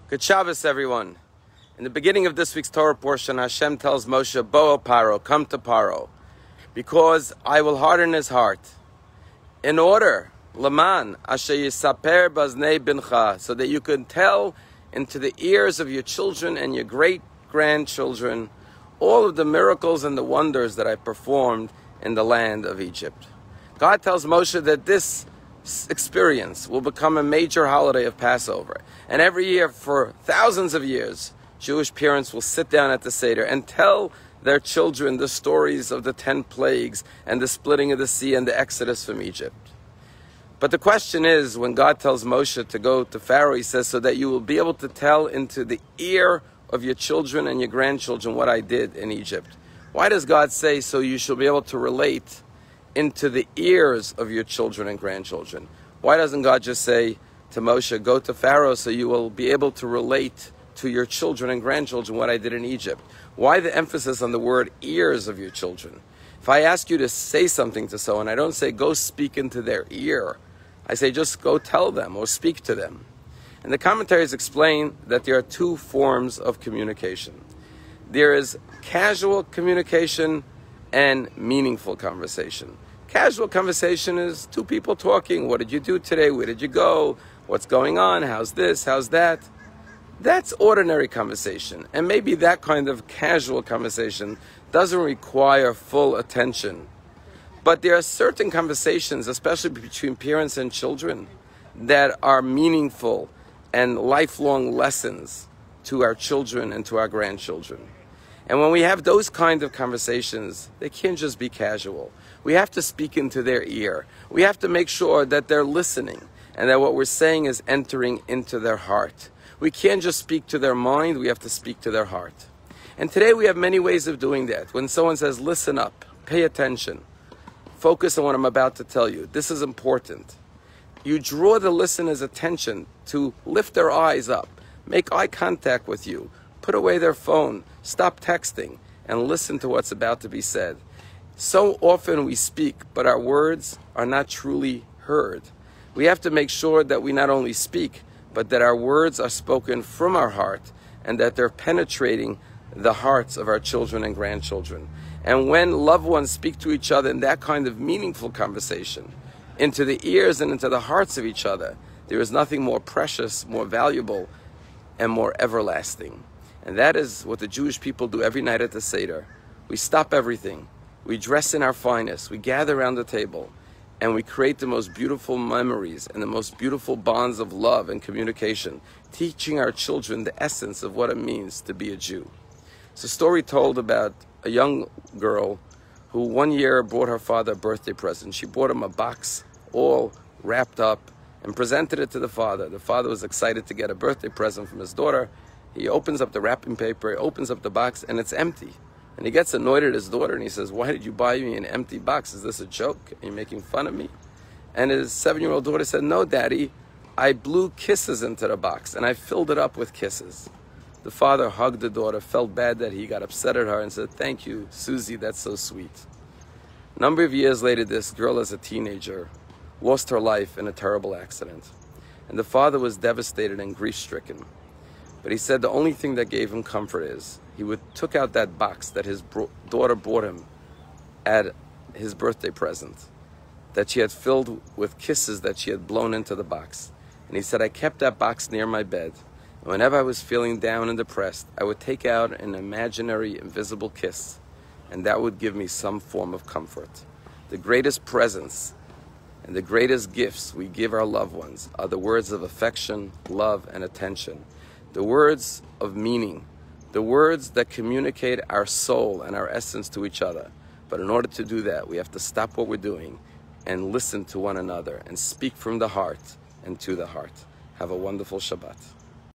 Good Shabbos, everyone. In the beginning of this week's Torah portion, Hashem tells Moshe, Bo Paro, come to Paro, because I will harden his heart. In order, Laman, Asher Yisaper Baznei Bincha, so that you can tell into the ears of your children and your great-grandchildren all of the miracles and the wonders that I performed in the land of Egypt. God tells Moshe that this experience will become a major holiday of Passover. And every year for thousands of years, Jewish parents will sit down at the Seder and tell their children the stories of the 10 plagues and the splitting of the sea and the exodus from Egypt. But the question is, when God tells Moshe to go to Pharaoh, he says, so that you will be able to tell into the ear of your children and your grandchildren what I did in Egypt. Why does God say, so you shall be able to relate into the ears of your children and grandchildren? Why doesn't God just say to Moshe, go to Pharaoh so you will be able to relate to your children and grandchildren what I did in Egypt? Why the emphasis on the word ears of your children? If I ask you to say something to someone, I don't say go speak into their ear. I say just go tell them or speak to them. And the commentaries explain that there are two forms of communication. There is casual communication and meaningful conversation. Casual conversation is two people talking. What did you do today? Where did you go? What's going on? How's this? How's that? That's ordinary conversation. And maybe that kind of casual conversation doesn't require full attention. But there are certain conversations, especially between parents and children, that are meaningful and lifelong lessons to our children and to our grandchildren. And when we have those kind of conversations, they can't just be casual. We have to speak into their ear. We have to make sure that they're listening and that what we're saying is entering into their heart. We can't just speak to their mind, we have to speak to their heart. And today we have many ways of doing that. When someone says, listen up, pay attention, focus on what I'm about to tell you, this is important. You draw the listener's attention to lift their eyes up, make eye contact with you, put away their phone, stop texting, and listen to what's about to be said. So often we speak, but our words are not truly heard. We have to make sure that we not only speak, but that our words are spoken from our heart and that they're penetrating the hearts of our children and grandchildren. And when loved ones speak to each other in that kind of meaningful conversation, into the ears and into the hearts of each other, there is nothing more precious, more valuable, and more everlasting. And that is what the Jewish people do every night at the Seder. We stop everything. We dress in our finest. We gather around the table. And we create the most beautiful memories and the most beautiful bonds of love and communication, teaching our children the essence of what it means to be a Jew. It's a story told about a young girl who one year brought her father a birthday present. She brought him a box all wrapped up and presented it to the father. The father was excited to get a birthday present from his daughter. He opens up the wrapping paper, he opens up the box, and it's empty. And he gets annoyed at his daughter and he says, why did you buy me an empty box? Is this a joke? Are you making fun of me? And his 7-year-old daughter said, no, Daddy, I blew kisses into the box and I filled it up with kisses. The father hugged the daughter, felt bad that he got upset at her and said, thank you, Susie, that's so sweet. A number of years later, this girl as a teenager lost her life in a terrible accident. And the father was devastated and grief-stricken. But he said the only thing that gave him comfort is he took out that box that his daughter bought him at his birthday present, that she had filled with kisses that she had blown into the box. And he said, I kept that box near my bed. And whenever I was feeling down and depressed, I would take out an imaginary, invisible kiss, and that would give me some form of comfort. The greatest presents and the greatest gifts we give our loved ones are the words of affection, love, and attention. The words of meaning, the words that communicate our soul and our essence to each other. But in order to do that, we have to stop what we're doing and listen to one another and speak from the heart and to the heart. Have a wonderful Shabbat.